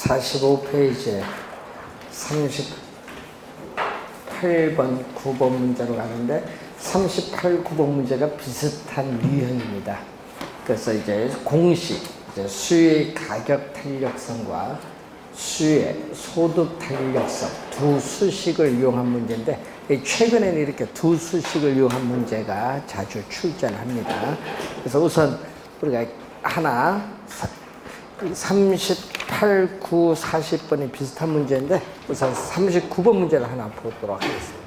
45페이지에 38번, 9번 문제로 가는데 38, 9번 문제가 비슷한 유형입니다. 그래서 이제 공식, 수의 가격 탄력성과 수의 소득 탄력성 두 수식을 이용한 문제인데 최근에는 이렇게 두 수식을 이용한 문제가 자주 출전합니다. 그래서 우선 우리가 하나 38, 9, 40번이 비슷한 문제인데 우선 39번 문제를 하나 보도록 하겠습니다.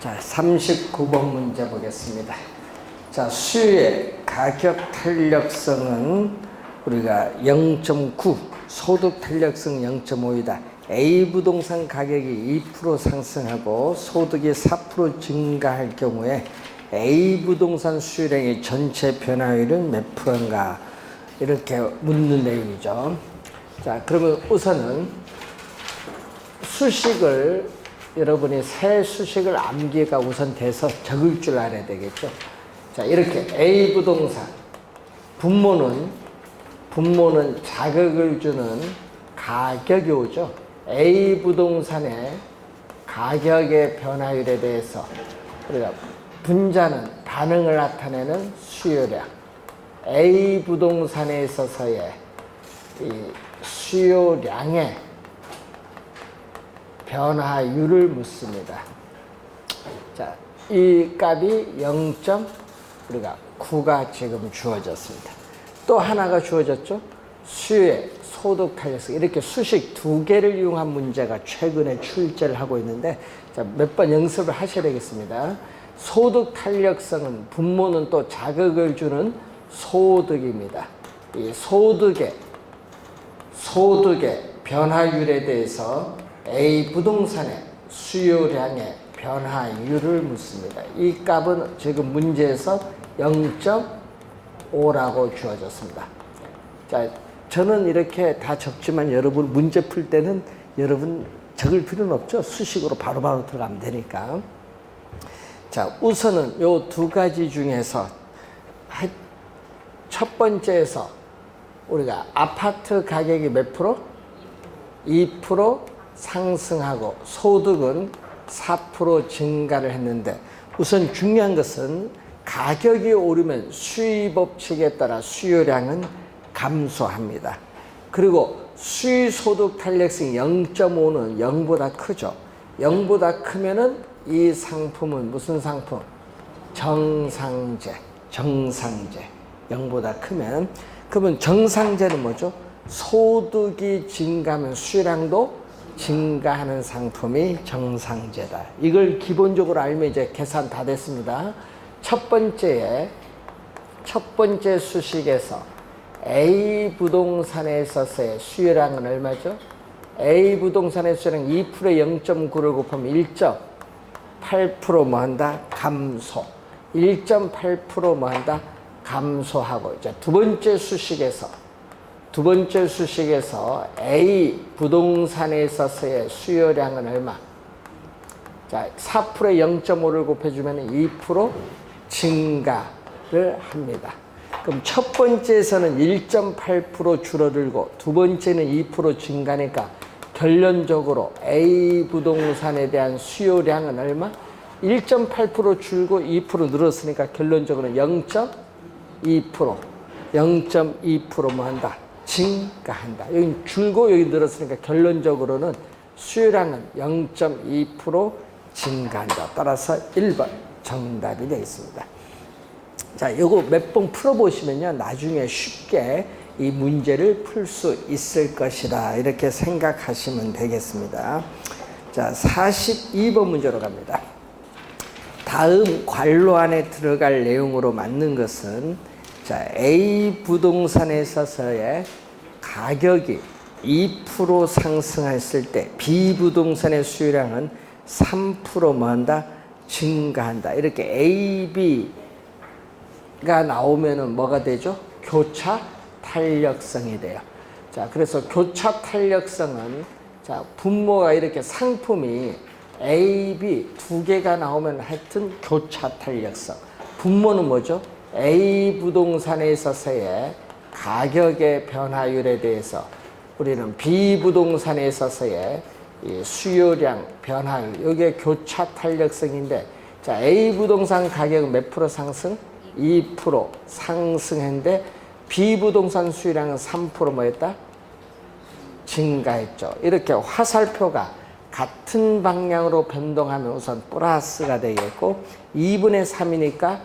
자, 39번 문제 보겠습니다. 자, 수의 가격 탄력성은 우리가 0.9, 소득 탄력성 0.5이다. A 부동산 가격이 2% 상승하고 소득이 4% 증가할 경우에 A 부동산 수요량의 전체 변화율은 몇 프로인가? 이렇게 묻는 내용이죠. 자, 그러면 우선은 수식을 여러분이 새 수식을 암기가 우선 돼서 적을 줄 알아야 되겠죠. 자, 이렇게 A 부동산 분모는 자극을 주는 가격이 오죠. A 부동산의 가격의 변화율에 대해서 우리가 분자는 반응을 나타내는 수요량, A 부동산에 있어서의 이 수요량의 변화율을 묻습니다. 자, 이 값이 0.9가 지금 주어졌습니다. 또 하나가 주어졌죠. 수의 소득 탄력성. 이렇게 수식 두 개를 이용한 문제가 최근에 출제를 하고 있는데 몇 번 연습을 하셔야 되겠습니다. 소득 탄력성은 분모는 또 자극을 주는 소득입니다. 이 소득의 변화율에 대해서 A 부동산의 수요량의 변화율을 묻습니다. 이 값은 지금 문제에서 0.5라고 주어졌습니다. 자, 저는 이렇게 다 적지만 여러분 문제 풀 때는 여러분 적을 필요는 없죠. 수식으로 바로바로 들어가면 되니까. 자, 우선은 요 두 가지 중에서 첫 번째에서 우리가 아파트 가격이 몇 프로? 2% 상승하고 소득은 4% 증가를 했는데 우선 중요한 것은 가격이 오르면 수요법칙에 따라 수요량은 감소합니다. 그리고 수요소득 탄력성이 0.5는 0보다 크죠. 0보다 크면은 이 상품은 무슨 상품? 정상제. 0보다 크면. 그러면 정상제는 뭐죠? 소득이 증가하면 수요량도 증가하는 상품이 정상제다. 이걸 기본적으로 알면 이제 계산 다 됐습니다. 첫 번째 수식에서 A 부동산에 있어서의 수요량은 얼마죠? A 부동산의 수요량 2%에 0.9를 곱하면 1.8% 뭐 한다? 감소. 1.8% 뭐 한다? 감소하고 이제 두 번째 수식에서 A 부동산에 있어서의 수요량은 얼마? 자, 4%에 0.5를 곱해주면 2% 증가를 합니다. 그럼 첫 번째에서는 1.8% 줄어들고 두 번째는 2% 증가니까 결론적으로 A 부동산에 대한 수요량은 얼마? 1.8% 줄고 2% 늘었으니까 결론적으로 0.2% 뭐 한다? 증가한다. 여기 줄고 여기 늘었으니까 결론적으로는 수요량은 0.2% 증가한다. 따라서 1번 정답이 되겠습니다. 자, 요거 몇 번 풀어보시면요. 나중에 쉽게 이 문제를 풀 수 있을 것이다. 이렇게 생각하시면 되겠습니다. 자, 42번 문제로 갑니다. 다음 괄호 안에 들어갈 내용으로 맞는 것은 자, A 부동산에 있어서의 가격이 2% 상승했을 때 B 부동산의 수요량은 3% 뭐 한다? 증가한다. 이렇게 A, B가 나오면은 뭐가 되죠? 교차 탄력성이 돼요. 자, 그래서 교차 탄력성은 자, 분모가 이렇게 상품이 A, B 두 개가 나오면 하여튼 교차 탄력성. 분모는 뭐죠? A 부동산에 있어서의 가격의 변화율에 대해서 우리는 B 부동산에 있어서의 이 수요량 변화율, 이게 교차 탄력성인데, 자, A 부동산 가격은 몇 프로 상승? 2% 상승했는데 B 부동산 수요량은 3% 뭐였다? 증가했죠. 이렇게 화살표가 같은 방향으로 변동하면 우선 플러스가 되겠고, 2분의 3이니까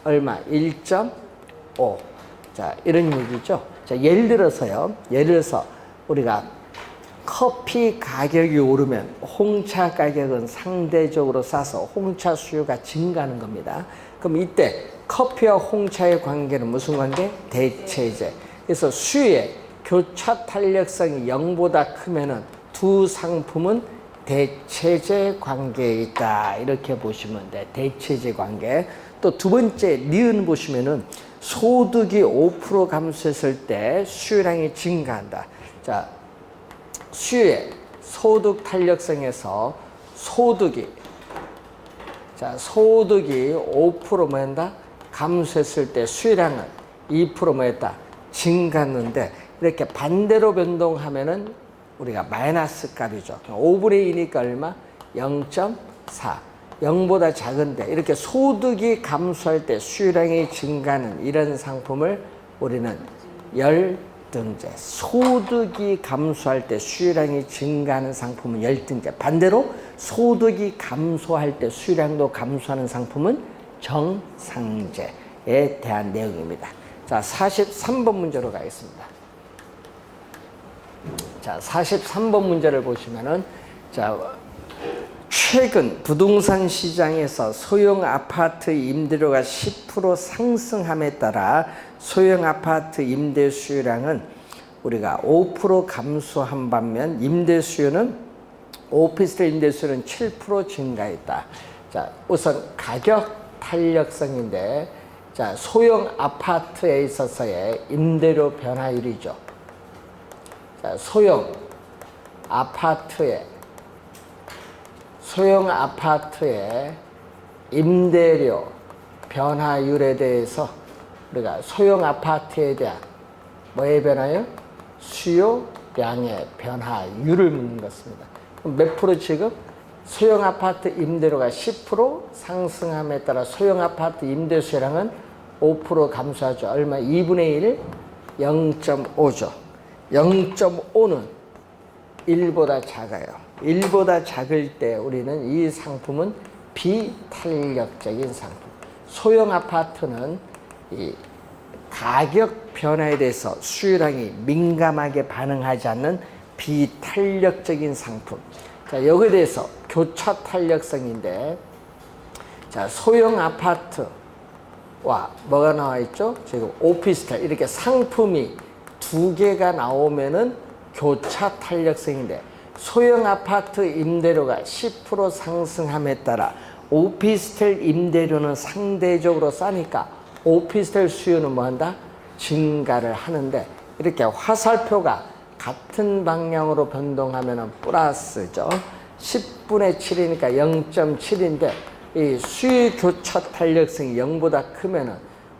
얼마? 1.5. 자, 이런 얘기죠. 자, 예를 들어서 우리가 커피 가격이 오르면 홍차 가격은 상대적으로 싸서 홍차 수요가 증가하는 겁니다. 그럼 이때 커피와 홍차의 관계는 무슨 관계? 대체제. 그래서 수요의 교차 탄력성이 0보다 크면은 두 상품은 대체제 관계에 있다. 이렇게 보시면 돼. 대체제 관계. 또 두 번째 니은 보시면은 소득이 5% 감소했을 때 수요량이 증가한다. 자, 수요의 소득 탄력성에서 소득이 5% 뭐한다? 감소했을 때 수요량은 2% 뭐했다? 증가했는데, 이렇게 반대로 변동하면은 우리가 마이너스 값이죠. 5분의 2니까 얼마? 0.4. 0보다 작은데, 이렇게 소득이 감소할 때 수요량이 증가하는 이런 상품을 우리는 열등제. 소득이 감소할 때 수요량이 증가하는 상품은 열등제. 반대로 소득이 감소할 때 수요량도 감소하는 상품은 정상제에 대한 내용입니다. 자, 43번 문제로 가겠습니다. 자, 43번 문제를 보시면은, 자, 최근 부동산 시장에서 소형 아파트 임대료가 10% 상승함에 따라 소형 아파트 임대 수요량은 우리가 5% 감소한 반면 임대 수요는 오피스텔 임대 수요는 7% 증가했다. 자, 우선 가격 탄력성인데, 자, 소형 아파트에 있어서의 임대료 변화율이죠. 자, 소형 아파트의 임대료 변화율에 대해서 우리가 소형 아파트에 대한 뭐의 변화요? 수요량의 변화율을 묻는 것입니다. 그럼 몇 프로 지금? 소형 아파트 임대료가 10% 상승함에 따라 소형 아파트 임대 수요량은 5% 감소하죠. 얼마? 2분의 1? 0.5죠. 0.5는 1보다 작아요. 1보다 작을 때 우리는 이 상품은 비탄력적인 상품. 소형 아파트는 이 가격 변화에 대해서 수요량이 민감하게 반응하지 않는 비탄력적인 상품. 자, 여기에 대해서 교차 탄력성인데, 자, 소형 아파트와 뭐가 나와 있죠? 지금 오피스텔, 이렇게 상품이 두 개가 나오면은 교차 탄력성인데, 소형 아파트 임대료가 10% 상승함에 따라 오피스텔 임대료는 상대적으로 싸니까 오피스텔 수요는 뭐한다? 증가를 하는데, 이렇게 화살표가 같은 방향으로 변동하면 플러스죠. 10분의 7이니까 0.7인데 이 수요 교차 탄력성이 0보다 크면은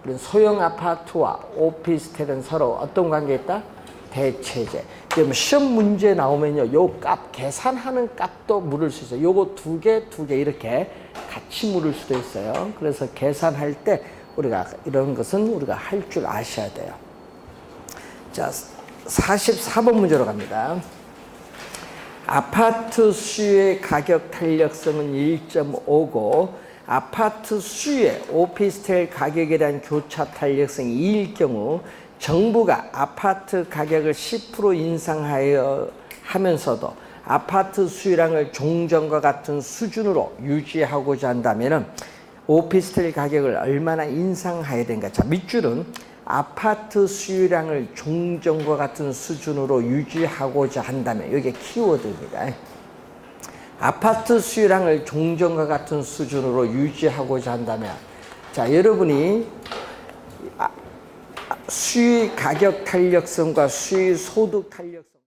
우리 소형 아파트와 오피스텔은 서로 어떤 관계에 있다? 대체제. 그럼 시험 문제 나오면요, 요 값 계산하는 값도 물을 수 있어요. 요거 두 개 이렇게 같이 물을 수도 있어요. 그래서 계산할 때 우리가 이런 것은 우리가 할 줄 아셔야 돼요. 자, 44번 문제로 갑니다. 아파트 수요의 가격 탄력성은 1.5고 아파트 수요의 오피스텔 가격에 대한 교차 탄력성이 2일 경우 정부가 아파트 가격을 10% 인상하여 하면서도 아파트 수요량을 종전과 같은 수준으로 유지하고자 한다면 오피스텔 가격을 얼마나 인상해야 되는가. 자, 밑줄은 아파트 수요량을 종전과 같은 수준으로 유지하고자 한다면, 이게 키워드입니다. 아파트 수요량을 종전과 같은 수준으로 유지하고자 한다면, 자, 여러분이 수요 가격 탄력성과 수요 소득 탄력성